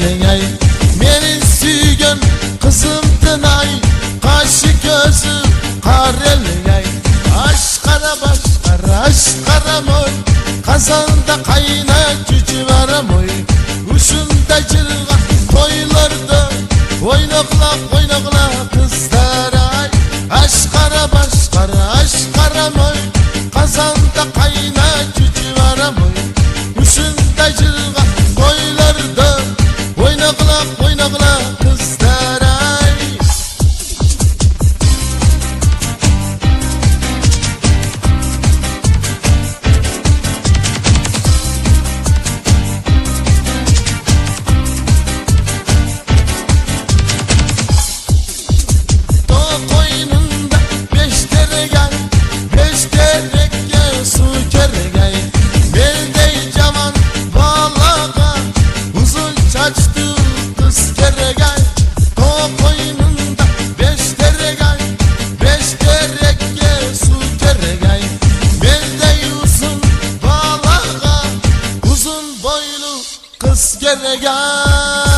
elingey. Meni suygan kızımdın ay, kaşı gözü kar elingey. Aşkara başkara aşkaramoy, kazanda kayna cücü varamoy. Uşunda cırga toylarda oynakla kızlar ay. Aşkara başkara aşkaramoy, kazanda kayna cücü varamoy. Uşunda cırga toylarda oynakla kızlar ay. Koynunda beş terekye su kergey. Beldey cavan balaga, uzun saçlı kız kergey. Koynunda beş terekye su kergey. Beldey uzun balaga, uzun boylu kız kergey.